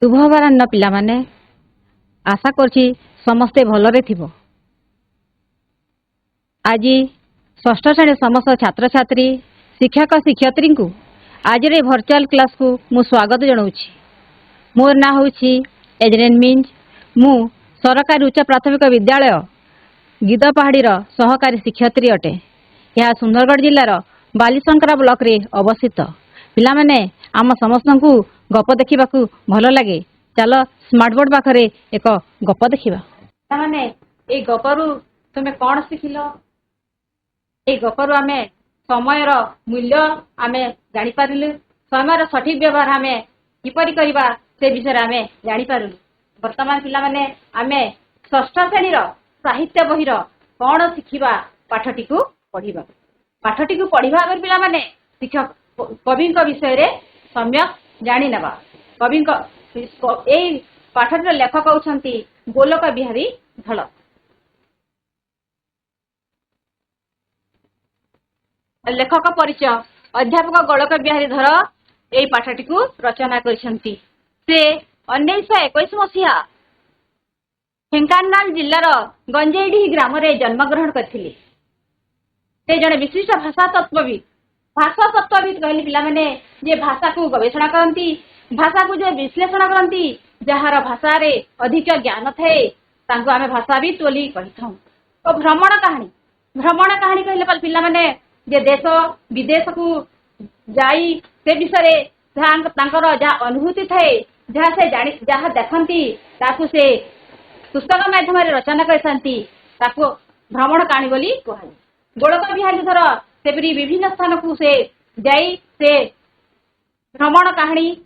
शुभवरान्न पिलामाने आशा करछि समस्ते भलरे थिबो। आज षष्ठ श्रेणी समस्त छात्र छात्री शिक्षक शिक्षयित्री को आज भर्चुआल क्लास को मु स्वागत जनाऊँगी। मोर ना हूँ एजरेन मिंज। मु सरकारी उच्च प्राथमिक विद्यालय गिदपहाड़ीर सहकारी शिक्षयित्री अटे। यह सुंदरगढ़ जिलार बालीशंकरा ब्लॉक रे अवस्थित। पिलामाने आम समस्त को गप देखा भल लगे। चल स्मार्ट बोर्ड पाखरे एक गप देखा। पिलामाने ए गपरु तुमे कौन शिखिल? ए गपरु आमे समयर मूल्य आमे जानि पारिलु। समयर सठिक व्यवहार आमे किपरि करिबा से विषय आमे जानि पारिलु। वर्तमान पिलामाने आमे षष्ठ श्रेणीर साहित्य बहिर कौन शिखिबा पाठटी को पढ़िबा। पाठटी को पढ़िबा आगे पिलामाने शिक्षक कवि विषय रे सम्यक जानि नेबा। कवि ए पाठटीर लेखक होउछंती गोलक बिहारी धल। लेखक परिचय अध्यापक गोलक बिहारी धर ए पाठटी को रचना करिसंती। से 1921 मसीहा ढेंकानाल जिल्लार गंजेडी ग्राम रे जन्म ग्रहण करथिले। से जने विशिष्ट भाषा तत्वविद। भाषा तत्वविद कहले पिला माने जे भाषा को गवेषणा करंती, भाषा को जो विश्लेषण करंती, जहार भाषा रे अधिक ज्ञान थाए तांको आमे भाषाविद बोली कहिथौ। तो भ्रमण कहानी कहले पिला माने जे देश विदेश को जाई से विषय तांकर जहाँ अनुभूति थाए, जहाँ से जानी जहाँ देखती ताकू से पुस्तक माध्यम रचना करती ताकू भ्रमण कहानी बोली कहुए। गोलक बिहारी धर सेपरी विभिन्न स्थान को से जाई से भ्रमण कहानी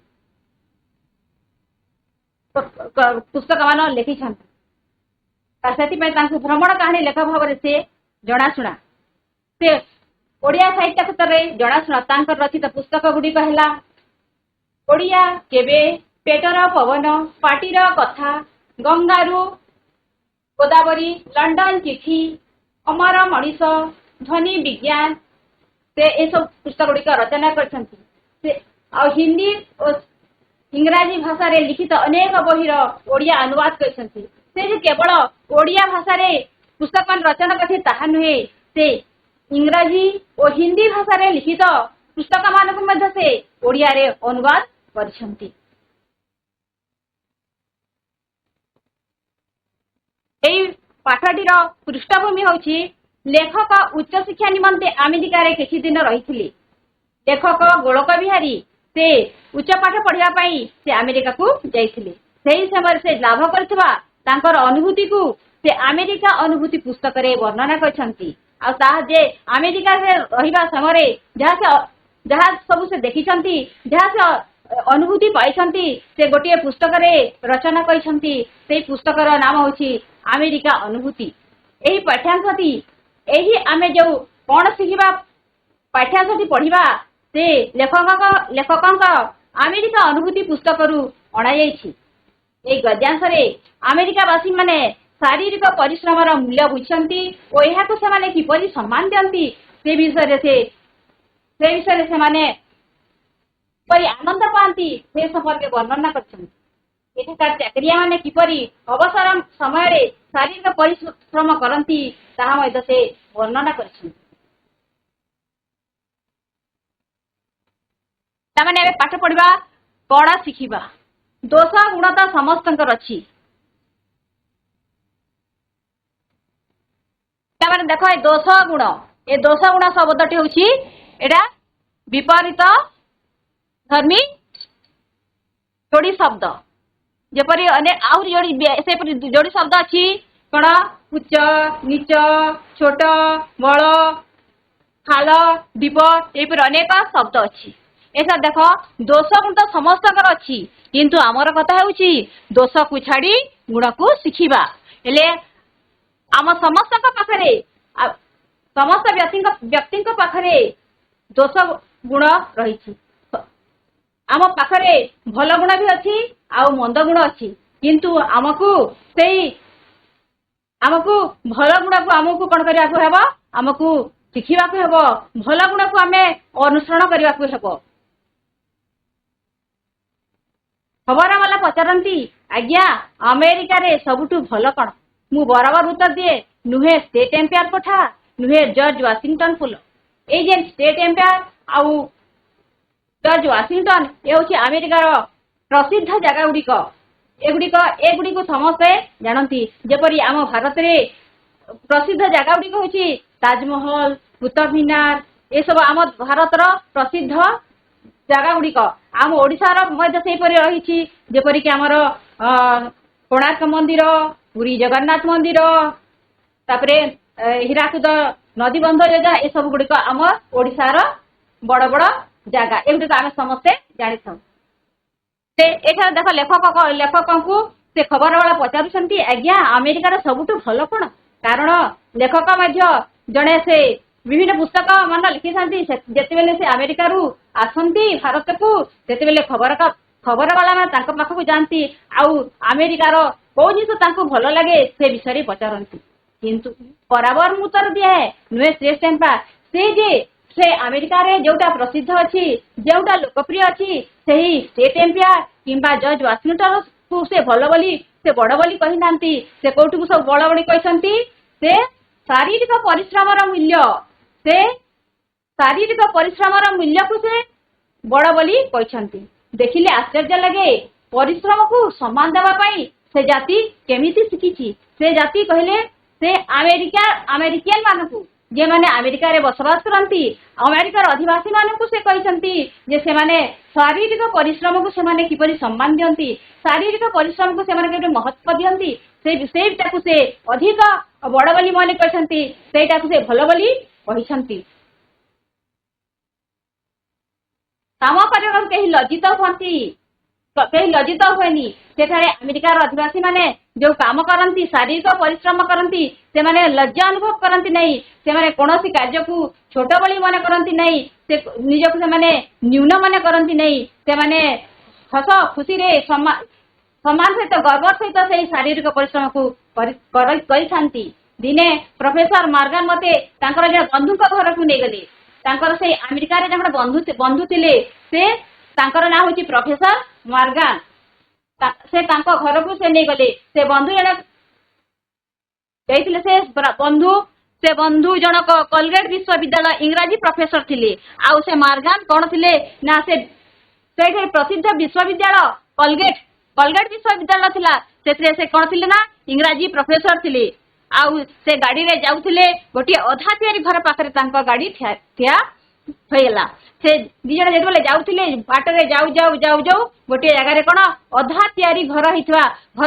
पुस्तक मान लिखि भ्रमण कहानी लेखक भाव से जनाशुना। से ओडिया साहित्य क्षेत्र में जनाशुना तांकर रचित पुस्तक गुड़िक है ओडिया केबे, पेटर पवन, पाटीर कथा, गंगारू गोदावरी, लंडन चिठी, अमर मनीष, ध्वनि विज्ञान से ये सब पुस्तक गुड़िक रचना कर हिंदी और इंग्राजी भाषा रे लिखित अनेक बहिर ओडिया अनुवाद करछंती। से केवल ओडिया भाषा रे पुस्तक मान रचना करथि ताहा नुहे, से इंग्राजी और हिंदी भाषा रे लिखित पुस्तक मान को मध्य से ओडिया रे अनुवाद करछंती। एई पाठटीर पृष्ठभूमि होछि लेखक उच्च शिक्षा निमंते अमेरिका रे किछि दिन रहिथिले। लेखक गोलक बिहारी से उच्च पाठ पढ़िया पाई से अमेरिका को जाइथिले। सेही समय से लाभ करथिबा तांकर अनुभूति को से अमेरिका अनुभूति पुस्तक रे वर्णना करछंती। आ ता जे अमेरिका रे रहिबा समय जहाँ सब से देखिछंती, जहाँ से अनुभूति पाइछंती, से गोटे पुस्तक रे रचना करिछंती। सेही पुस्तकर नाम होछि अमेरिका अनुभूति। एही पाठ्यांशटी एही आमे जो कौन शिखिबा पाठ्यांशटी पढ़िबा से लेखकक अमेरिका अनुभूति पुस्तक रु अणा जाइछि। एही गद्यांश रे अमेरिकावासी माने शारीरिक परिश्रम मूल्य बुझंती और यह को से माने किपरि सम्मान दियंती से विषय से माने परि आनंद पाती से संपर्क वर्णना करछंती। एठाकार चाकरिया माने किपरि अवसर समय रे शारीरिक परिश्रम करंती ताहा मध्य से वर्णना करछंती। तामाने एबे पाठ पढ़िबा पढ़ा शिखिबा। दोष गुणता समस्तंकर अछि। तामाने देखो ए दोष गुण शब्दटी होछि एटा विपरीत धर्मी जोड़ी शब्द। जेपरी अनेक आउरी जोड़ी शब्द अच्छी कण उच्च नीच छोट बड़ खाल दीप एपरी अनेक शब्द अच्छी। ऐसा देख दोष गुण तो समस्त अच्छी, किंतु आमर कथा होछि दोष को छाड़ी गुण को शिखिबा। हेले आम समस्त पाखरे समस्त व्यक्ति पाखरे दोष गुण रही। आम पाखरे भल गुण भी अच्छी आउ मंद गुण अच्छी, किंतु आमको भल गुण को आमको कौन करने को हेबो, आमको शिखिबा को हेबो। भल गुण को आमे अनुसरण करने को हेबो। खबर वाला पचारती आज्ञा अमेरिका रे सबुठु भल कौन मु बराबर उत्तर दिए नुहे स्टेट एम्पायर कोठा नुहे जॉर्ज वाशिंगटन पुल ए जे स्टेट एम्पायर आउ जॉर्ज वाशिंगटन ये हूँ अमेरिकार प्रसिद्ध जगह गुड़िक एगुड़ी को समस्ते जानती जेपरी आम भारत में प्रसिद्ध जगह गुड़िक हूँ ताजमहल कुतुब मीनार ये सब आम भारतर प्रसिद्ध जगह गुड़िक आम ओडिशार रही जेपरिक आमर कोणार्क मंदिर पुरी जगन्नाथ मंदिर तापरे हीराकुद नदी बंध योजना ये सब गुड़िक आम ओडिशार बड़ बड़ जगह एगुड़िक आम समस्ते जानी था एठार देख लेखक को से खबर वाला पचारुंट आज्ञा अमेरिकार सबुठु भल कौन कारण लेखक जड़े से विभिन्न पुस्तक मान लिखि था जिते से अमेरिका आसती भारत को से खबर वाला पाखक जाती आउ अमेरिकार कौ जिन भल लगे से विषय पचारती किंतु बराबर मु उत्तर दिए नुहे श्रेष्ठ एम्पा से अमेरिका रे जोटा प्रसिद्ध अच्छी जोटा लोकप्रिय अच्छी से स्टेट एम्पायर किंबा जॉर्ज वाशिंगटन को से भल बोली से बड़ बोली कही ना से कौटू को सब बड़ बड़ी कहते से शारीरिक परिश्रम मूल्य से शारीरिक परिश्रम मूल्य को से बड़ बोली कहते देखिले आश्चर्य लगे परिश्रम को सम्मान देवाई से जाति केमिति शिखी से जाति कहले से अमेरिकन मानू जे माने अमेरिका रे बसवास करती अमेरिकार अधिवासी मानू से कहते जे से माने शारीरिक परिश्रम को से माने किपरि सम्मान दियंती शारीरिक परिश्रम को से माने केते महत्व दियंती से अधिक बड़ बोली माने कहते से भल बोली कहते काम कर कहीं लज्जित हुई कहीं लज्जित हुएनि सेठारे अमेरिकार अधिवासी माने जो काम करती शारीरिक परिश्रम करती से माने लज्जा अनुभव करती नहीं से माने कौनसी कार्य को छोट बड़ी मन करती नहीं से निजक से माने न्यून मन करती नहीं से माने हस खुशी रे सम्मान सहित गर्व सहित से शारीरिक परिश्रम को करी दिने प्रोफेसर मॉर्गन मते जन बंधु घर को नहीं गले से अमेरिका रे जन बंधु थिले से ना हूँ प्रोफेसर मॉर्गन से घर को से नहीं गले से बंधु जन से बंधु जनक कोलगेट विश्वविद्यालय इंग्राजी प्रोफेसर थिले आउ से मॉर्गन कौन थिले ना से प्रसिद्ध विश्वविद्यालय कोलगेट विश्वविद्यालय थिला से कौन थिले ना इंग्राजी प्रोफेसर थिले आउ से गाड़ी रे जाउथिले गोटे अधा तैयारी घर पाखरे तांको गाड़ी ठिया होइला से दिजण जेतबेले जाउथिले बाटरे जाऊ गोटे जगह रे कोन अधा तैयारी घर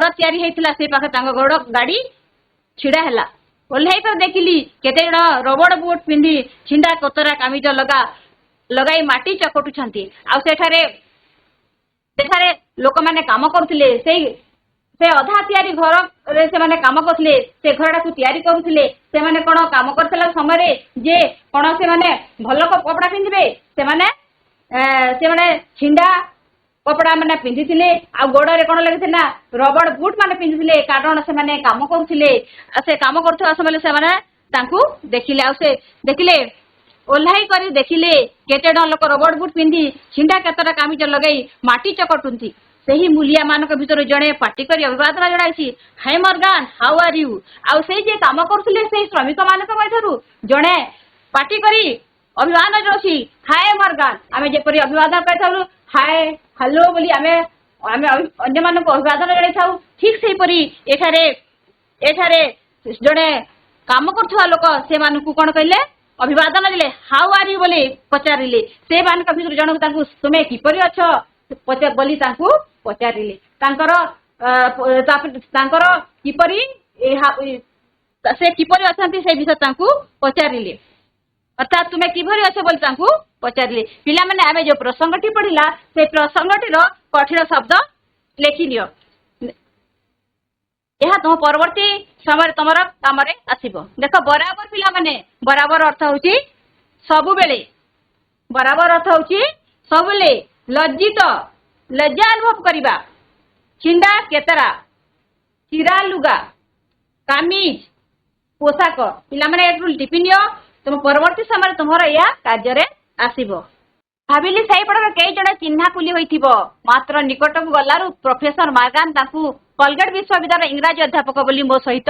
तैयारी हेतिला से पाखे तांको गोड़ गाड़ी छिड़ा हैला ओल्हे तो देखिली केते जण रबड़ बूट पिंधी छिंडा कोतरा कामिज लगाई माटी चकटुछंती आ सेठारे लोक माने काम करथिले से अधा तैयारी घर रे से माने काम करथिले से घरटा को तैयारी करूथिले से माने कोन काम करथला समय जे कोन से माने भलो कपड़ा पिंधिबे से माने छिंडा कपड़ा माने पिंधिथिले आ गोड़ रे कोन लगिथिना रबड़ बूट माने पिंधिथिले कारण से माने काम करूथिले आ से काम करथवा समय से माने तांकू देखिले आ से देखिले ओल्हाई करी देखिले केते डन लोक रबड़ बूट पिंधि छिंडा केतरा कामिज लगई माटी चकटुंती सही मूलिया मानक भीतर जड़े पार्टी कर अभिवादन जड़ाई हाय मॉर्गन हाउ आर यू आउ से जे काम करथुले से श्रमिक मानक मधरु जड़े पार्टी करी अभिवादन जड़ाई हाय मॉर्गन आमे जेपरि अभिवादन करथलु हाय हेलो बोली आमे अन्य मानक अभिवादन जड़ाई थाउ ठीक सेही परी एठारे जड़े काम करथुवा लोक से मानकु कोन कहले अभिवादन दिले हाउ आर यू बोली पचारिले से मानक भीतर जणक ताकू तुमे किपरि अछ बोली पचारे किपरि से किपरि अछंती से विषय पचारे अर्थात तुम्हें किभरी अच्छे बोली पचारे पिला माने आमे जो प्रसंगटी पढ़िला से प्रसंगटीर कठिन शब्द लेखि लियो यह तुम परवर्ती समय तुम काम आसब देख बराबर पिला माने बराबर अर्थ होची सबुबेले बराबर अर्थ होची सबुले लज्जित लज्जा अनुभव करिबा छिंडा केतरा चिरा लुगा कामीज पोशाक पिला माने टिफिन तुम परवर्ती समय तुम्हारा या कार्य आसीबो। भाविली सहीपड़े कई जन चिन्हा कुली होइथिबो मात्र निकट को गलारु प्रोफेसर मार्गान ताकू कोलगेट विश्वविद्यालय इंग्राजी अध्यापक बोली मो सहित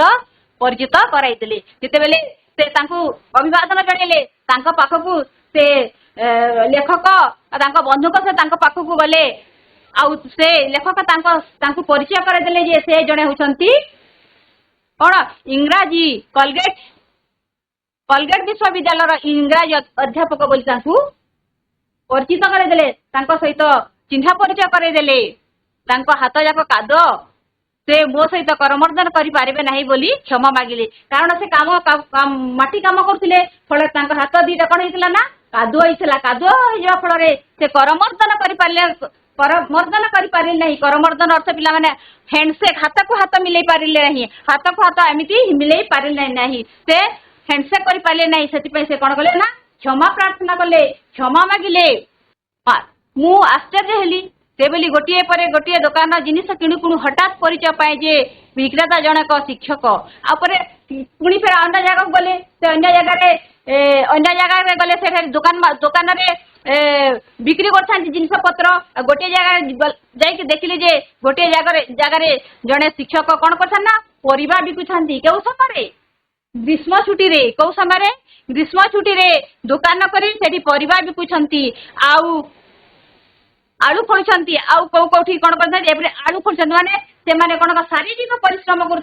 परिचित कराइले जेतेबेले से तांकू अभिवादन जणेले तांका पाखकू से लेखक तांका बंधुक से तांका पाखकू गले आउ से लेखक तांकू परिचय कराइले जे से जणे होचंती कोन इंग्राजी कोलगेट विश्वविद्यालय इंग्राजी अध्यापक बोली तांकू परिचित कराइले तांका सहित चिन्हा परिचय कराइले तांका हाथ जाक काद से मो सहित करमर्दन करें ना बोली क्षमा मागिले कारण से काम माटी काम करते फल हाथ दीटा कौन होता ना कादुआ होता कादुआ फल से करमर्दन करमर्दन करें ना करमर्दन अर्थ पिला माने हैंडसेक हाथ को हाथ मिले पारे ना हाथ को हाथ एमती मिले पारे ना से हैंडसेक करें ना से कौन कले ना क्षमा प्रार्थना कले क्षमा मागिले मु आश्चर्य हेली से बोली गोटे पर गोटे दुकान जिनिस किणु किणु हठात परिचय पाए जे विक्रेता जनक शिक्षक आपरे पुणी फिर अन्य जगह गले से अन्य जगह गले से दुकान रे बिक्री करता जिनस पत्र गोटे जगह जाइए देखिले जे गोटे जगह जड़े शिक्षक कौन करना परिवा बिकुंट केउ समय ग्रीष्म छुट्टी रे कौ समय ग्रीष्म छुट्टी रे दुकान करी परिवा बिकुंट आउ आलू खोलुंट आउ कौ कौटी कौन कर आलू खोलुंट माने से माने कौन शारीरिक परिश्रम कर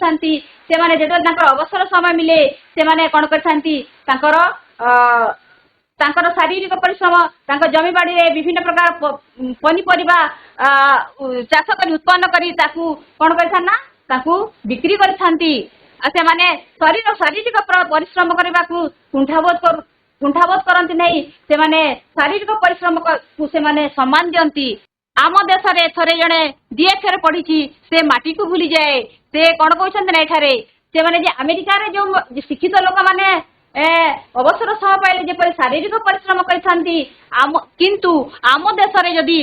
अवसर समय मिले से माने कौन कर शारीरिक परिश्रम जमी बाड़ी रे विभिन्न प्रकार पनीपरिया चाष कर उत्पन्न करी कौन कर बिक्री कर माने शरीर शारीरिक परिश्रम करने को कुंठाबोध करती नहीं से माने शारीरिक परिश्रम को से माने सम्मान दियंती आम देश रे थरे जड़े डीएफए पढ़ी से माटी को भूली जाए से कौन कहते ना एठारे से माने जे अमेरिका रे जो शिक्षित लोक माने अवसर सह पाइले जेपरि शारीरिक परिश्रम करथांती किंतु आम देश रे जदी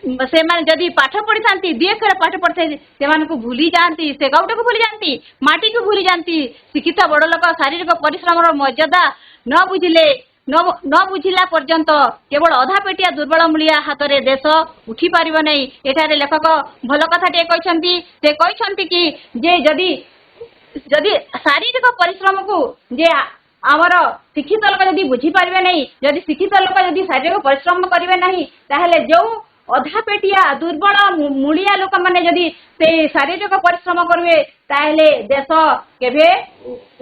से माने जदी पाठ पढ़ी थांती डीएफए पाठ पढ़ते से माने को भूली जानती से गौटे को भूली जानती माटी को भूली जानती शिक्षित बड़ लोक शारीरिक परिश्रम मर्यादा न बुझिला पर्यंत केवल अधा पेटिया दुर्बल मूलिया हाथ रे देश उठी पारिबो नहीं एठारे लेखक भल कथाटे कहते कि जे जदि शारीरिक परिश्रम को जे आमर शिक्षित लोक जदि बुझी पारिबे नहीं जदि शिक्षित लोक जदि शारीरिक परिश्रम करिवे नहीं ताहेले जो अधा पेटिया दुर्बल मूलिया लोक माने जदि से शारीरिक परिश्रम करिवे ताहेले देश केबे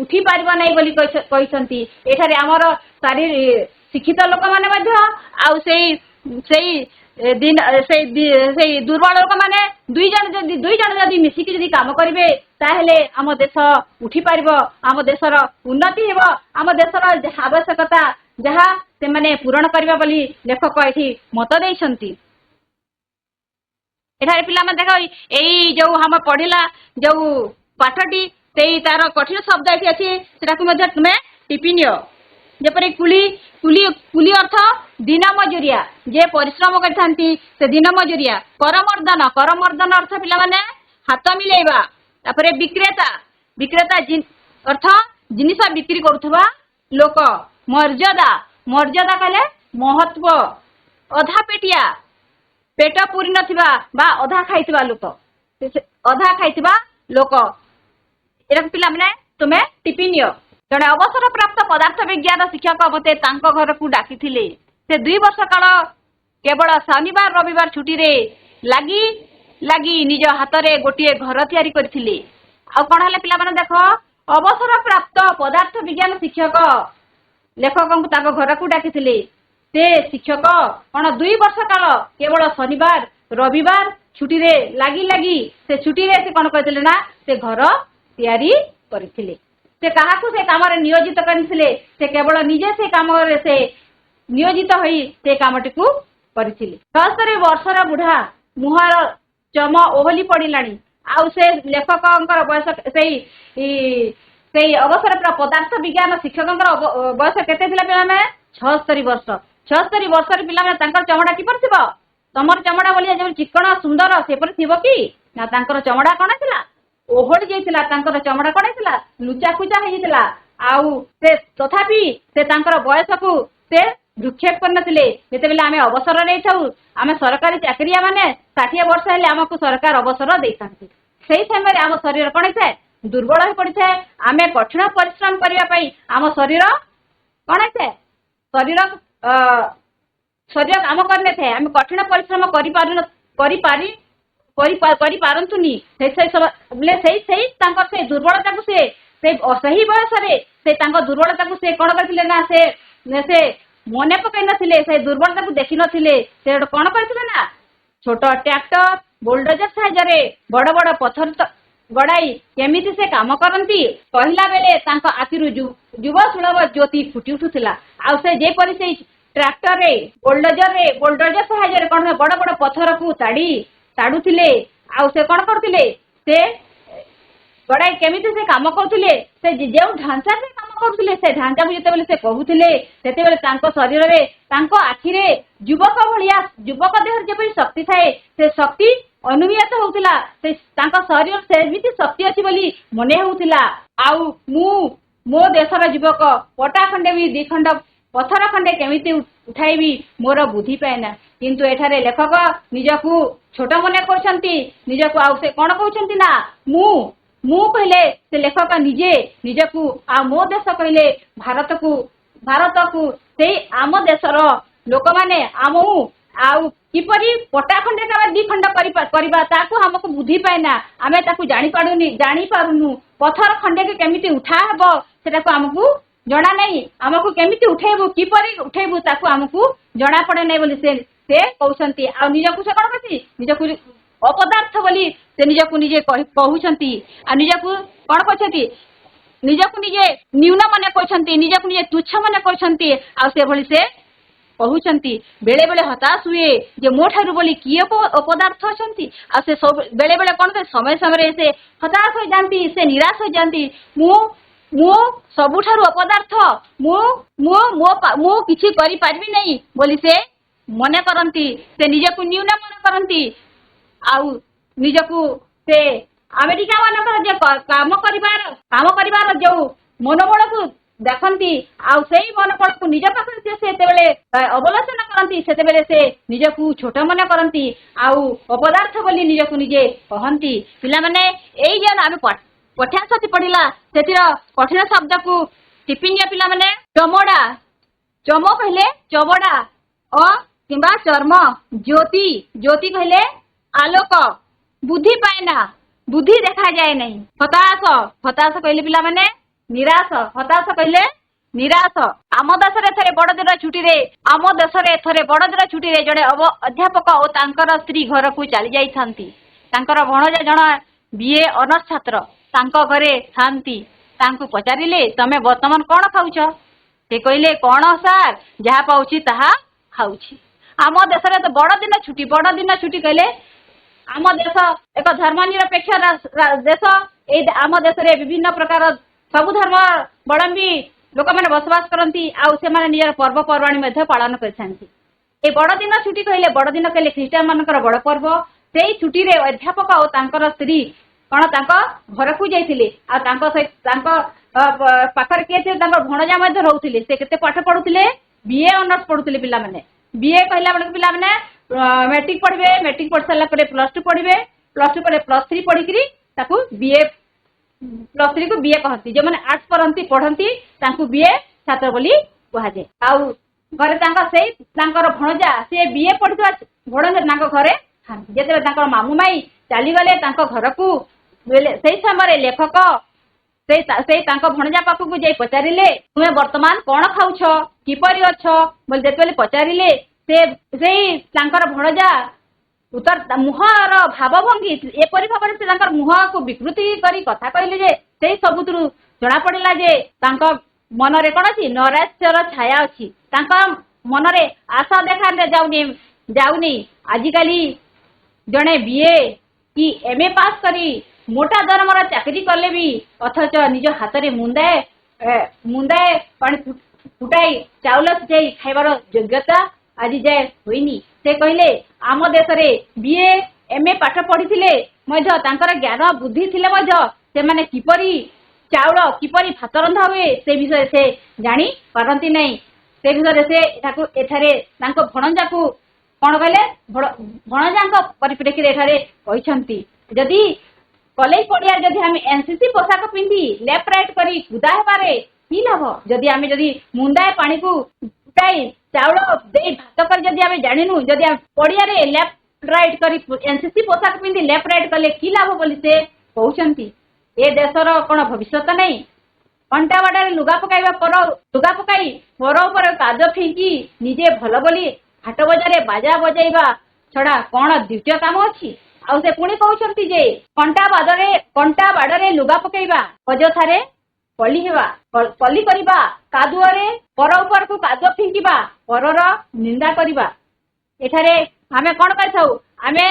उठी पारिबो नहीं बोली कहछंती एठारे आमर शारीरिक शिक्षित लोक माने मध्य आउ से दुर्बल लोक माने दुई जन जदि मिसिकी जदि काम करिवे ताहेले आम देश उठी पारिबो आम देशर उन्नति हेबो आम देशर आवश्यकता जहा से माने पूरण करबा बोली लेखक एठी मत देइछंती एठारे पिला मन देखो एई जो हम पढ़िला जो पाठटी सेई तार कठिन शब्द एठी अछि सेटा को मध्य तुमे टिपिनियो जेपरि कुली कुली कुली अर्थ दिन मजुरिया जे परिश्रम करथांती से दिन मजुरिया करमर्दन अर्थ पिला माने हाथ मिलेबा तापरे विक्रेता अर्थ जिनिस बिक्री करुथबा लोक मर्यादा कहले महत्व अधा पेटिया पेट पूरी नथिबा बा अधा खाइथिबा लोक एरक पिला माने तुमे टिपिनियो जड़े अवसर प्राप्त पदार्थ विज्ञान शिक्षक मते तांको घर को डाकी से 2 वर्ष काल केवल शनिवार रविवार छुट्टी रे लगी निज हाथ रे गोटे घर तैयारी करथिले आ कोन हले पिला माने देखो अवसर प्राप्त पदार्थ विज्ञान शिक्षक लेखक को तांको घर को डाकी से शिक्षक कौन 2 वर्ष काल केवल शनिवार रविवार छुट्टी रे लगी से छुट्टी रे से कौन करथिले ना से घर तैयारी करथिले से काहाकू से काम नियोजित करथिले से केवल निजे से काम से नियोजित होई से कामटी को करथिले 70 वर्षर बुढ़ा मुहार चम ओहली पड़िलानी आउ से लेखकंकर बयस से अवसर प्राप्त पदार्थ विज्ञान शिक्षकंकर बयस केते थिला पिला में 76 वर्ष 76 वर्षर पिला में तांकर चमड़ा कि पर थिबो तमर चमड़ा बोलिया जे चिकण सुंदर से पर थिबो कि ना तांकर चमड़ा कोन थिला ओहड़ जाइतिला तांकर चमड़ा कोन थिला लुचा खुचा हेजितिला आउ से तथापि से तांकर बयस को से भ्रुक्षेप करनथिले जेतेबेले आमे अवसर नै थाउ आमे सरकारी चाकरिया माने 60 वर्ष हेले हमकु सरकार अवसर देइथांती सेही समय रे आम शरीर कोन है दुर्बल हो पड़े आमे कठिन परिश्रम करबा पई आम शरीर कोन है शरीर शरीर काम करने थे आम कठिन परिश्रम करिपारंतुनी से दुर्बलता को से सही बयस से दुर्बलता को से कौन करथिले ना से मने पकई नथिले से दुर्बलता को देखि नथिले से कौन करथिले ना छोट ट्रैक्टर बुलडोजर साहाय्य बड़ बड़ पत्थर गड़ाई केमिति से काम करती कहला बेले तांको आखिरु युव सुलभ ज्योति फुटी उठुथिला आ से जे परि से ट्रैक्टर रे बुलडोजर साहाय्य कौन बड़ बड़ पत्थर को ताड़ुथिले आ से कौन करथिले से गड़ाई केमिति से काम करथिले से जे ढांचा से काम करथिले से ढांचा को जेतेबेले से कहूथिले सेतेबेले तांको शरीर रे तांको आखि रे युवक भलिया युवक देहर जेपरि शक्ति थाए से शक्ति अनुमित होउथिला से तांको शरीर सेमिति शक्ति अछि बोली मने होउथिला आउ मो देशर युवक पटा खंडे भी दी खंड पत्थर खंडे केमिति उठाइबी मोर बुद्धि पाएना किंतु एठारे लेखक निजकू छोट मने करछंती निजकू आउ से कोन कहउछंती ना मु कहले से लेखक निजे निजकू आ मो देश कहले भारत को से आम देशर लोक माने आमु आउ किपरि पटा खंडे का दी खंड करिबा ताकू हमको बुद्धि पाएना आमे ताकू जानि पारुनु पत्थर खंडे के केमिति उठा हेबो सेटा को हमकू जणा नहीं हमकू केमिति उठेबू किपरि उठेबू ताकू हमकू जणा पड़े नहीं बोली से कहउछंती आ निजकू से कोन कहती निजकू अपदार्थ बोली से निजकू निजे कहउछंती आ निजकू कोन कहछंती निजकू निजे न्यून मने कहछंती निजकू निजे तुच्छ मने कहछंती आ से भली से कहउछंती बेले बेले हताश हुए जे मो ठारू बोली किए अपदार्थ अछंती आ से बेले बेले कोन समय समय से हताश हो जानती से निराश हो जानती मो सबुठारू अपदार्थ मो किछि करि पारबी नहीं बोली से मने करंती से निजकू न्यून मने करंती आउ निजकू से अमेरिका मानकर जे काम करिवार जो मनोबल को देखती आउ सेही मनोबल को निज पाखे से अवलोचना करती से से निजकू छोट मन करती आउ अपदार्थ बोली निजकू निजे कहती पिला माने एई जन आमे पठ्यांश पढ़िला से कठिन शब्द को टिपिनिया पिला माने चमड़ा चम कहले चमड़ा किंबा चर्म ज्योति कहले आलोक बुद्धि पाएना बुद्धि देखा जाए नहीं हताश कहले पिला माने निराश हताश कहले निराश आम देश रे थरे बड़ दिन छुट्टी रे आम देश रे थरे बड़ दिन छुट्टी रे जड़े अध्यापक और तांकर स्त्री घर को चली जाई थांती तांकर भणजा जण बीए ऑनर्स छात्र तांको घरे थांती तांको पचारिले तमे वर्तमान कोन खाउछ से कहले कोन सर जहा पाउची ताहा खाउची आम देश रे तो बड़ दिन छुट्टी कहले आम देश एक धर्मनिरपेक्ष देश ए आम देश रे विभिन्न प्रकार सबु धर्मावलंबी लोक मैंने बसवास करती आउ से निजर पर्वपर्वाणी पालन कर बड़ दिन छुट्टी कहले बड़ दिन कहले ख्रीष्टान मानकर बड़ पर्व से छुट्टी रे अध्यापक और तांकर स्त्री कौन घर को जाइए पाखर किए भणजा रोते से केते पाठ पढ़ुले बीए ऑनर्स पढ़ुले पिला माने बीए कहला बेलू पिला माने मैट्रिक पढ़े मैट्रिक पढ़ सारा प्लस टू पढ़े प्लस टू पर प्लस थ्री पढ़ी बीए प्लस थ्री को बीए कहती जो मैंने आर्ट्स पढ़ती बीए छात्र बोली कहुए आउ घरे भणजा से बीए पढ़ुवा भणजा घरे जिते मामू माई चलीगले घर को से समय लेखक से भणजा पाखक जाई पचारे तुम्हें वर्तमान कौन खाऊछ किपरि अच्छ बोले जिते पचारे से भणजा उत्तर मुहर भावभंगी एपरी भाव से मुह को विकृति करी कथा कहले से सबुत जना पड़ा जे मन रे कौन अच्छी नैराश्यर छाया अच्छी मन रे आशा देखा जाऊनी आजिकाली जड़े बीए कि एमए पास करी मोटा दरमार चाकरी कले भी अथच निज हाथ में मुंदाए पानी फुटाई चाउल सिझाई खाइबार योग्यता आज जाए होइनी से कहले आम देश रे बीए एमए पाठ पढ़ी ज्ञान बुद्धि से माने किपरि चाउल किपरि भात रंधा हुए से विषय से जानी पारंती नहीं से विषय से एठारे भणजा को कौन कहले भणजा परिप्रेक्षी एठारे जदि कॉलेज पड़िया जदि हम एनसीसी पोशाक पिंधि लेफ्ट राइट करी कुदा हेबारे की लाभ जदि आम जदि मुंडाए पानी को फुटाई चाउल दे भात कर जदि आम जानिनु जदि पड़िया लेफ्ट राइट करी एनसीसी पोशाक पिंधि लेफ्ट राइट कले की लाभ बोली से कहउछंती ए देशर कौन भविष्य नहीं कंटा बाड़े लुगा पकाइबा पर लुगा पकाई पर ऊपर काद फिंकी निजे भल बोली हाट बजार बाजा बजाइबा छड़ा कौन द्वितीय काम अच्छी आउ से पुणी कहउछंती जे कंटा बाड़े लुगा पकाइबा अजथारे कली हेबा कली करिबा कादुअरे पर ऊपर को काद फिंकिबा परर निंदा करिबा एठारे आमे कौन करिथाउ आमे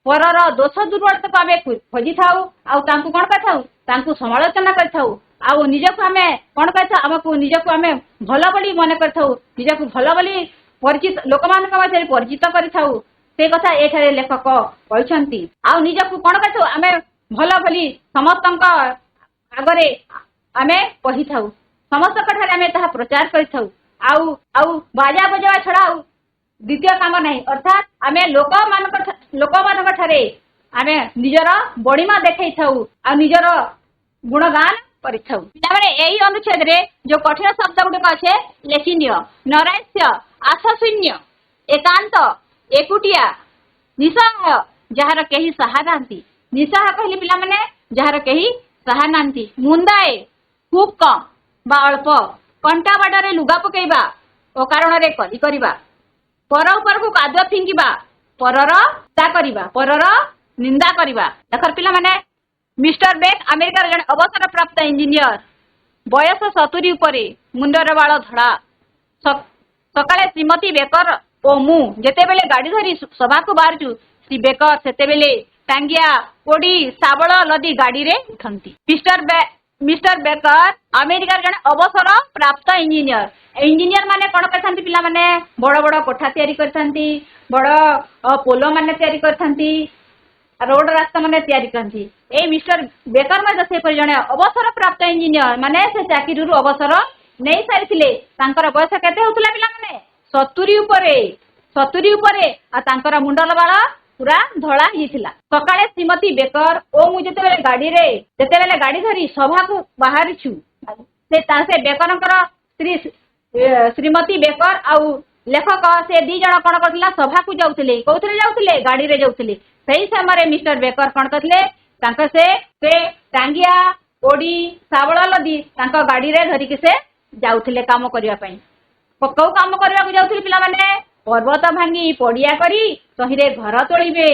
परर दोष दुर्बलता को आमे खोजी थाउ आउ तांकु कौन करिथाउ तांकु समालोचना करिथाउ आउ निजको आमे कौन करिथाउ हमकु निजको आमे भल बोली मन करिथाउ निजको भल बोली परिचित लोकमानक मध्य परिचित करिथाउ से कथा एठारे लेखक कहउछंती आउ निजको कौन करिथाउ आमे भल बोली समस्तक आगरे आमे कहिथाउ समस्त कठारे आमे ताहा प्रचार करिथाउ आउ आउ बाजा बजावा छड़ा द्वितीय काम नहीं अर्थात आमे लोक ठारे आमे निजर बड़ीमा देखै थाउ आ निजर गुणगान करिथाउ पिलामाने एही अनुच्छेद रे जो कठिन शब्द गुडक अछि लेखिनिय नरास्य आशाशून्य एकांत एकुटिया निसहाय जहार केही सहा नांती निसहाय कहली पिलामाने जहार केही सहा नांती मुंदाए खूब कम बा अल्प कंटा बाड़े लुगा पकेइबा ओ कारण रे कली करिबा पर ऊपर को कादुआ फिंकिबा परर ता करिबा परर निंदा करिबा देखर पिला माने मिस्टर बेक अमेरिकार जन अवसर प्राप्त इंजीनियर बयस 70 उपरे मुंडर बाल धड़ा सकाळे श्रीमती बेकर ओ मु जेते बेले गाड़ी धरी सभा को बाहरचु श्री बेकर सेते बेले टांगिया कोडी साबळ लदी गाड़ी रे उठंती मिस्टर बेकर अमेरिकार जन अवसर प्राप्त इंजीनियर माने कौन करथांती पिला माने बड़ बड़ कोठा तैयारी करथांती बड़ पोलो माने तैयारी करथांती रोड रास्ता माने तैयारी करथांती ए मिस्टर बेकर मा जसे पर जने अवसर प्राप्त इंजीनियर माने से चाकरी रु अवसर नै सारिथिले तांकर बयस केते होतला पिला माने 70 उपरे आ तांकर मुंडल बाला पूरा धड़ा हिथिला सकाळे श्रीमती बेकर ओ मु जेते बेले गाड़ी धरी सभा को बाहरछु से बेकरंकर स्त्री श्रीमती बेकर आउ लेखक से दी जण कौन करथिला सभा को जाउथिले कोथरे जाउथिले गाड़ी रे जाउथिले सही समय मिस्टर बेकर कौन करथिले तांक से टांगिया कोडी साबळ लदी तांक गाड़ी रे धरी के से जाउथिले काम करिया पई को काम करबा को जाउथिले पिला माने पर्वत भांगी पड़िया करी सहीरे घर तोड़े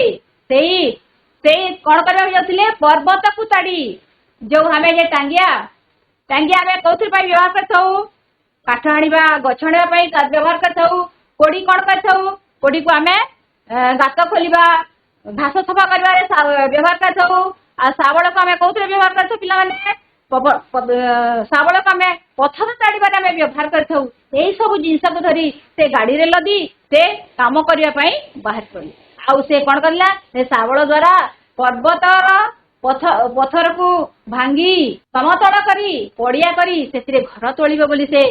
से कौन करबा जाउथिले पर्वत को ताड़ी जो हमें जे टांगिया आमे कौथि पई व्यवहार करथौ काठ आनिबा गछ आनिबा व्यवहार करथौ कोडी कौन करथौ कोडी को आमे गात खोलिबा घास सफा करबा रे व्यवहार करथौ आ साबळ को आमे कौथि व्यवहार करथौ पिला माने साबळ को आमे पथर ताड़ीबा रे आमे व्यवहार करथौ एई सब जिंस को धरी से गाड़ी रे लदी से काम करिया पई बाहर पड़ी आउ से कौन करला से साबळ द्वारा पर्वतर पथर को भांगी समतल करी पड़िया करी से घर तोलिबे बोली से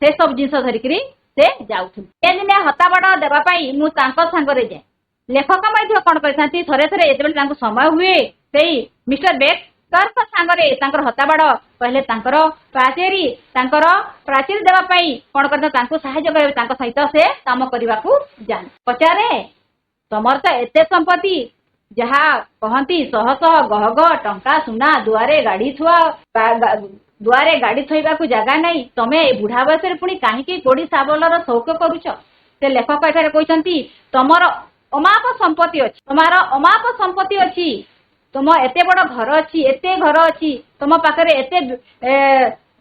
सब जिनस धरिकरी से जाउथुन ए दिने हता बड़ देबा पई मु तांको संगरे जाय लेखक मध्ये कोन करथांती थरे थरे एतबेल तांको समय हुए सेई मिस्टर बेकर का संगरे तांकर हता बड़ पहले तांकर प्राचीर देबा पई कोन करथा तांको सहायता करे तांको सहित से काम करबा को जान पचारे तमर त एते संपत्ति जहा कहती शह शह गह गह टंका सुना दुआरे गाड़ी थुआ दुआरे गाड़ी थोइबा को जगह नहीं तमे बुढ़ा बयस पुणी कहीं कोड़ी साबलर शौक करुच से लेखक एठारे कहते तमर अमाप संपत्ति अच्छी तमार अमाप संपत्ति अच्छी तुम एते बड़ घर अच्छी एते घर अच्छी तुम पाखरे एते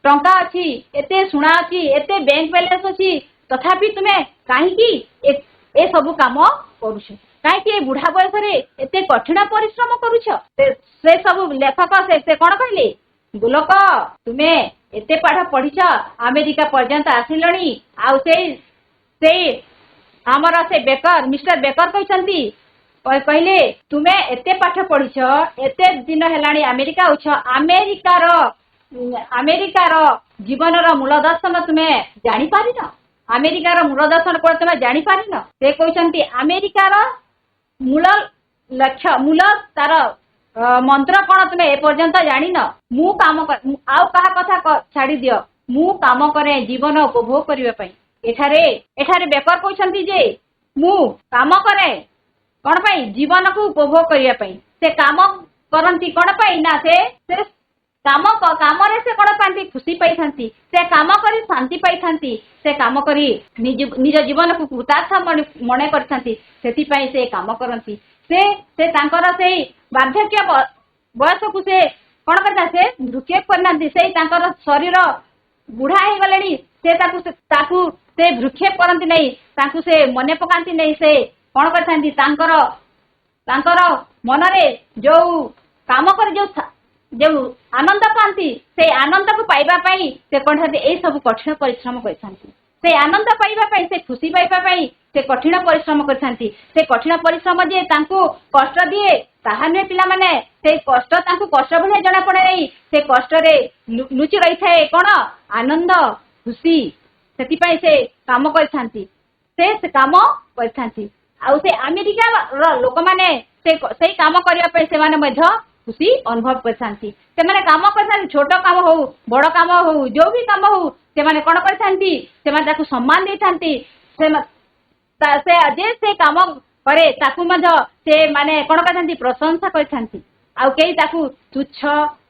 टंका अच्छी एते सुना अच्छी एते बैंक बैलेंस अच्छी तथापि तुम्हें कहीं ए सब काम करुछ कहीं बुढ़ा बयस एते कठिन परिश्रम करुछ से सब लेखक से कौन कहले बुलक तुमे एते पाठ पढ़ीच अमेरिका पर्यंत आसिलणी आउ से हमर से बेकर मिस्टर बेकर कहते कहले तुमे एते पाठ पढ़ीच एते दिन हेलाणी अमेरिका होछ अमेरिकार जीवन मूल दर्शन तुमे जानी पारिन अमेरिकार मूल दर्शन कौन तुम जापर से कहते अमेरिकार मूल लक्ष्य मूल तार मंत्र कौन तुम एपर्यंत जान मु काम आउ कहा कथा छाड़ी दियो मु काम करे जीवन उपभोग करने एठारे बेकर कहते जे मु काम करे कौन पाई जीवन को उपभोग करने से काम करती कौन पाई ना से काम से कौन पाती खुशी पाई से काम कर शांति पाई से काम कर निज जीवन को कृतार्थ मन कर काम करती से वार्धक्य बयस को से कौन करता से भ्रूक्षेप करना से शरीर बुढ़ा हो गले से भ्रूक्षेप करती नहीं से मन पकाती नहीं से कौन करता मनरे जो काम कर जो आनंद पाती से आनंद को पाइबा से कौन यही सब कठिन परिश्रम करते से आनंद पाइबा से खुशी पाइबा से कठिन परिश्रम करते से कठिन परिश्रम जे कष्ट दिए ताहा नुहे पिला माने से कष्ट कष्ट भाई जना पड़े नहीं से कष्ट लुचि रही थाए कौन आनंद खुशी से काम करते से काम करते आउ से अमेरिका लोक मैंने से काम करने खुशी अनुभव करते काम करते छोट काम हो बड़ काम हो जो भी काम हो से कौन करते सम्मान देते से काम करे से माने कौन करते प्रशंसा करते आउ कई तुच्छ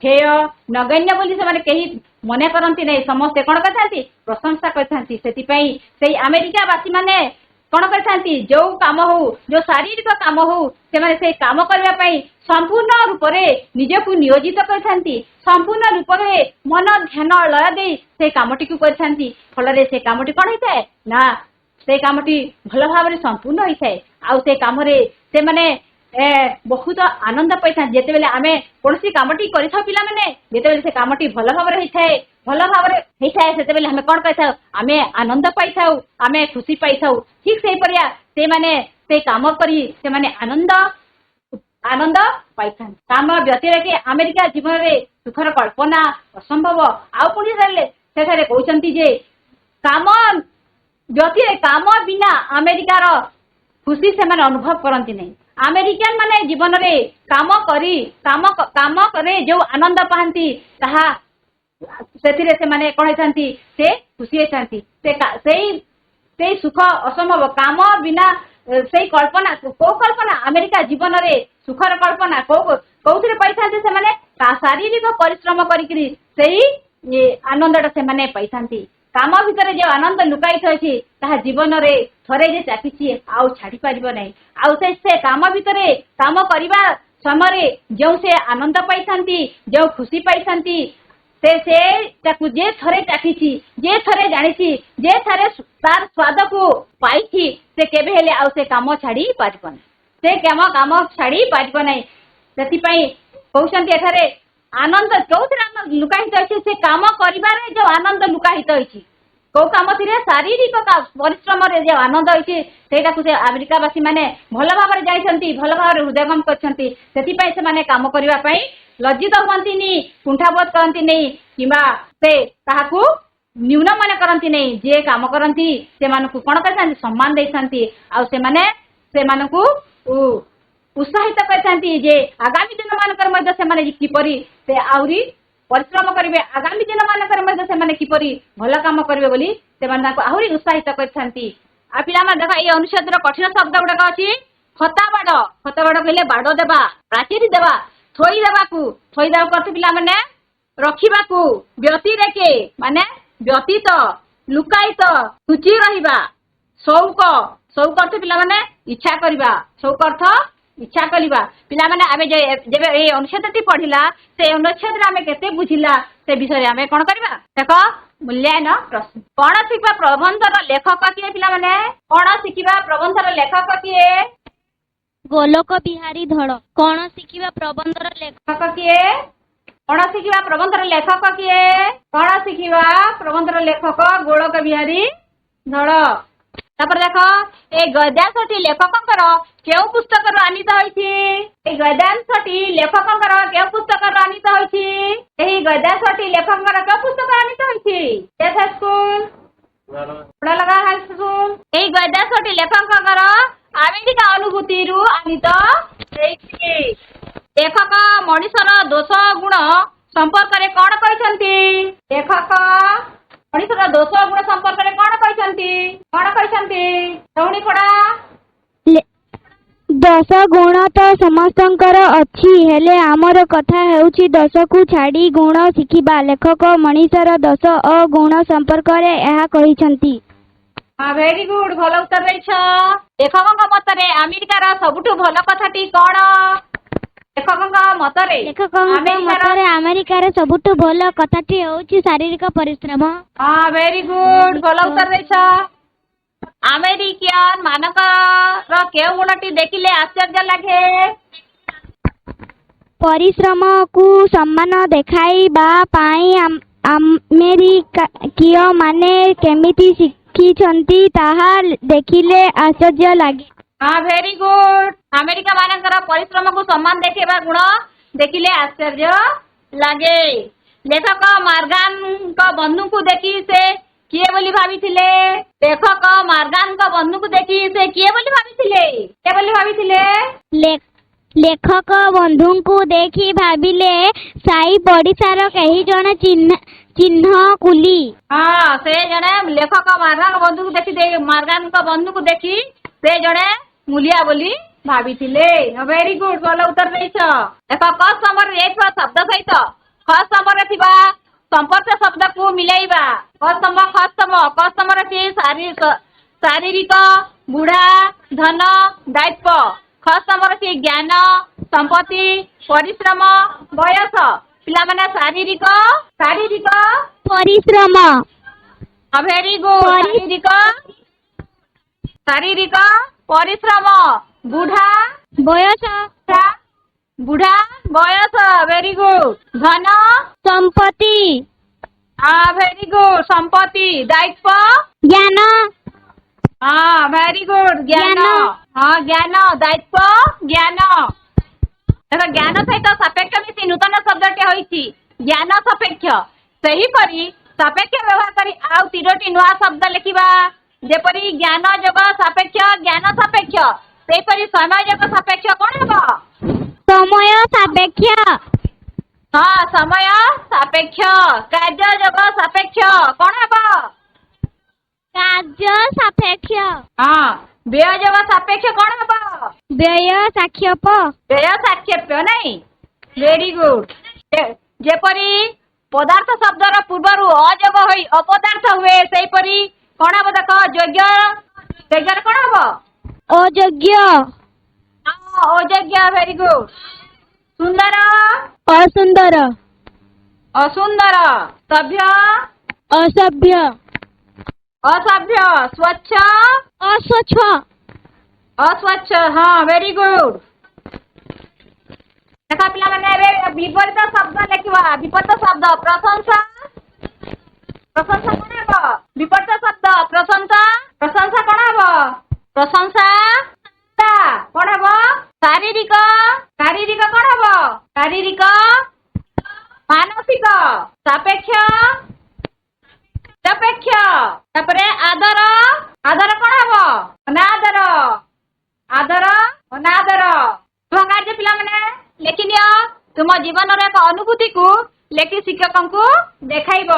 हेय नगण्य बोली से कहीं मन करती नहीं समस्ते कौन करते प्रशंसा करते से अमेरिकावासी माने कौन करते जो काम हो जो शारीरिक काम हो से काम करने संपूर्ण रूप से निजक नियोजित करते संपूर्ण रूप से मन ध्यान लय दे से कामटी को करते फल से कामटी कौन होता है ना से कामटी भल भाव संपूर्ण होता है आउ से कम से माने बहुत आनंद पाई जिते बेले आम कौन कामटी कर पाने से कामटी भल भाव भल भाव से आम कौन पाई आम आनंद पाई आम खुशी पाई ठीक से परिया से माने से काम करी से माने आनंद आनंद पाई काम व्यतिरेक अमेरिका जीवन में सुखर कल्पना असंभव आउ पुणी से कहते जे काम व्यतिरे काम बिना अमेरिकार खुशी से माने अनुभव करती नहीं अमेरिकन माने जीवन रे काम करे जो आनंद पाती से माने कौन होती से खुशी होती से सुख असंभव काम बिना से कल्पना को कल्पना अमेरिका जीवन रे सुखर कल्पना कौन पाई से माने शारीरिक परिश्रम करी आनंद से माने पाई काम भितर जो आनंद लुकाई जीवन रे थरे जे चाकी आउ छाड़ी पार नहीं आउ से काम भितर काम करने समय जो से आनंद पाई जो खुशी पाई जे थरे चाकी जे थरे जानी जे थरे तार स्वाद को पाई से केबे हेले आउ से काम छाड़ी पारिबन से काम छाड़ी पारिब नहीं से कहते आनंद कौन लुकाहित अच्छे से काम कर जो आनंद लुकाहित अच्छी कौ कम थी शारीरिक परिश्रम जो आनंद अच्छी से अमेरिकावासी मैंने भल भाव जाती भल भाव हृदयंगम कर काम करने लज्जित हमें कुंठाबोध करती नहीं कि न्यून मान करती नहीं जे काम करती से कौन कर सम्मान देती उत्साहित करते जे आगामी दिन मानकर किपरि से आउरी परिश्रम करेंगे आगामी दिन मानकर किपरि भल काम करेंगे बोली से आहरी उत्साहित करते आ पिला देख ये अनुच्छेद कठिन शब्द गुड़ाक अच्छी खता बाड़ कहले बाड़ देवा प्राचीरी देवा थोईदेवा करते पिला माने रखा व्यतिरेके माने व्यतीत लुकायित सूची रहिबा शौक अर्थ पिला माने इच्छा करवा शौक अर्थ इच्छा करवा पिला माने आमे जब ये अनुच्छेद पढ़िला से अनुच्छेद आमे केते बुझिला से विषय आमे कौन करवा देख मूल्यांकन प्रश्न कौन शिखा प्रबंधर लेखक किए पिला माने कौन शिखा प्रबंधर लेखक किए गोलोक बिहारी धड़ कौन शिखा प्रबंधर लेखक किए कौन शिखा प्रबंधर लेखक किए कौन शिखा प्रबंधर लेखक गोलोक बिहारी धड़ तापर देख ए गद्यांशटी लेखकंकर केउ पुस्तक आनीत होइछि ए गद्यांशटी लेखकंकर केउ पुस्तक आनीत होइछि एही गद्यांशटी लेखकंकर केउ पुस्तक आनीत होइछि देख स्कूल पढ़ा लगा ଦେଶଟି ଲେଖକଙ୍କର ଆମେରିକା ଅନୁଭୂତିରୁ ଆନିତ ହେଇଛି। ଲେଖକ ମଣିଷର ଦୋଷ ଗୁଣ ସମ୍ପର୍କରେ କ'ଣ କହିଛନ୍ତି? ଲେଖକ ମଣିଷର ଦୋଷ ଗୁଣ ସମ୍ପର୍କରେ କ'ଣ କହିଛନ୍ତି? ରହୁଣୀ ପଡ଼ା। ଦୋଷ ଗୁଣ ତ ସମସ୍ତଙ୍କର ଅଛି, ହେଲେ ଆମର କଥା ହେଉଛି ଦୋଷକୁ ଛାଡ଼ି ଗୁଣ ଶିଖିବା। ଲେଖକ ମଣିଷର ଦୋଷ ଓ ଗୁଣ ସମ୍ପର୍କରେ ଏହା କହିଛନ୍ତି। ଭେରି ଗୁଡ୍, ଭଲ ଉତ୍ତର ଦେଇଛ। ଲେଖକଙ୍କ ମତରେ ଆମେରିକାର ସବୁଠୁ ଭଲ କଥାଟି କ'ଣ? ଲେଖକଙ୍କ ମତରେ ଆମେରିକାର ସବୁଠୁ ଭଲ କଥାଟି ହେଉଛି ଶାରୀରିକ ପରିଶ୍ରମ। ଭେରି ଗୁଡ୍, ଭଲ ଉତ୍ତର ଦେଇଛ। ଆମେରିକାନ ମାନଙ୍କର କେଉଁ ଗୁଣଟି ଦେଖିଲେ ଆଶ୍ଚର୍ଯ୍ୟ ଲାଗେ? ପରିଶ୍ରମକୁ ସମ୍ମାନ ଦେଖାଇବା ପାଇଁ ଆମେରିକୀୟମାନେ କେମିତି ଶିଖିଛନ୍ତି ତାହା ଦେଖିଲେ ଆଶ୍ଚର୍ଯ୍ୟ ଲାଗେ। ଭେରି ଗୁଡ୍, ଆମେରିକା ମାନଙ୍କର ପରିଶ୍ରମକୁ ସମ୍ମାନ ଦେଖେଇବା ଗୁଣ ଦେଖିଲେ ଆଶ୍ଚର୍ଯ୍ୟ ଲାଗେ। ଲେଖକ ମର୍ଗାନଙ୍କ ବନ୍ଧୁଙ୍କୁ ଦେଖି ସେ କିଏ ବୋଲି ଭାବିଥିଲେ? ଲେଖକ ମର୍ଗାନଙ୍କ ବନ୍ଧୁଙ୍କୁ ଦେଖି ସେ କିଏ ବୋଲି ଭାବିଥିଲେ? ଲେଖକ ବନ୍ଧୁଙ୍କୁ ଦେଖି ଭାବିଲେ ସାଇ ପଡ଼ିଶାର କେହି ଜଣେ ଚିହ୍ନ କୁଲି। ସେ ଜଣେ ଲେଖକ ମର୍ଗାନଙ୍କ ବନ୍ଧୁଙ୍କୁ ଦେଖି ସେ ଜଣେ ମୂଲିଆ ବୋଲି ଭାବିଥିଲେ। ଭେରି ଗୁଡ୍, ଭଲ ଉତ୍ତର ଦେଇଛ। ଦେଖ, କ ସ୍ତମ୍ଭରେ ଦେଇଥିବା ଶବ୍ଦ ସହିତ ଖ ସ୍ତମ୍ଭରେ ଥିବା ସମ୍ପର୍କ ଶବ୍ଦକୁ ମିଲେଇବା। କ ସ୍ତମ୍ଭରେ ଅଛି ଶାରୀରିକ, ବୁଢ଼ା, ଧନ, ଦାୟିତ୍ୱ। ଖ ସ୍ତମ୍ଭରେ ଅଛି ଜ୍ଞାନ, ସମ୍ପତ୍ତି, ପରିଶ୍ରମ, ବୟସ। ପିଲାମାନେ ଶାରୀରିକ ପରିଶ୍ରମ। ଭେରି ଗୁଡ୍, ଶାରୀରିକ ପରିଶ୍ରମ, ବୁଢ଼ା ବୟସ। Very good. ଧନ, ସମ୍ପତ୍ତି। ଭେରି ଗୁଡ୍, ସମ୍ପତ୍ତି। ଦାୟିତ୍ୱ, ଜ୍ଞାନ। ଭେରି ଗୁଡ୍, ଜ୍ଞାନ। ଜ୍ଞାନ, ଦାୟିତ୍ୱ, ଜ୍ଞାନ। ଦେଖ, ଜ୍ଞାନ ସହିତ ସାପେକ୍ଷ ମିଶି ନୂତନ ଶବ୍ଦଟେ ହୋଇଛି ଜ୍ଞାନ ସାପେକ୍ଷ। ସେହିପରି ସାପେକ୍ଷ ବ୍ୟବହାର କରି ଆଉ 3ଟି ନୂଆ ଶବ୍ଦ ଲେଖିବା। ଯେପରି ଜ୍ଞାନ ଯୋଗ ସାପେକ୍ଷ, ଜ୍ଞାନ ସାପେକ୍ଷ। ସେହିପରି ସମୟ ଯୋଗ ସାପେକ୍ଷ କ'ଣ ହେବ? ସମୟ ସାପେକ୍ଷ। ସମୟ ସାପେକ୍ଷ। କାର୍ଯ୍ୟ ଯୋଗ ସାପେକ୍ଷ କ'ଣ ହେବ? କାର୍ଯ୍ୟ ସାପେକ୍ଷ। ବ୍ୟୟ ଯୋଗ ସାପେକ୍ଷ କ'ଣ ହେବ? ବ୍ୟୟ ସାକ୍ଷେପ। ବ୍ୟୟ ସାକ୍ଷେପ ନାଇଁ। Very good. ଯେପରି ପଦାର୍ଥ ଶବ୍ଦର ପୂର୍ବରୁ ଅଯୋଗ ହୋଇ ଅପଦାର୍ଥ ହୁଏ, ସେହିପରି କ'ଣ ହବ? ଦେଖ, ଯୋଗ୍ୟରେ କ'ଣ ହବ? ଅଯୋଗ୍ୟ। ଅଯୋଗ୍ୟ। Very good. ସୁନ୍ଦର, ଅସୁନ୍ଦର। ଅସୁନ୍ଦର। ସଭ୍ୟ, ଅସଭ୍ୟ। ଅସଭ୍ୟ। ସ୍ୱଚ୍ଛ, ଅସ୍ୱଚ୍ଛ। ଅସ୍ୱଚ୍ଛ। Very good. ଦେଖ ପିଲାମାନେ, ଏବେ ବିପରୀତ ଶବ୍ଦ ଲେଖିବା। ବିପରୀତ ଶବ୍ଦ ପ୍ରଶଂସା କ'ଣ ହେବ? ବିପରୀତ ଶବ୍ଦ ପ୍ରଶଂସା କ'ଣ ହେବ? ପ୍ରଶଂସା କ'ଣ ହେବ? ଶାରୀରିକ କ'ଣ ହେବ? ଶାରୀରିକ। ମାନସିକ। ସାପେକ୍ଷ। ତାପରେ ଆଦର କ'ଣ ହେବ? ଅନାଦର। କାର୍ଯ୍ୟ ପିଲାମାନେ ଲେଖିନିଅ। ତୁମ ଜୀବନର ଏକ ଅନୁଭୂତିକୁ ଲେଖି ଶିକ୍ଷକଙ୍କୁ ଦେଖାଇବ।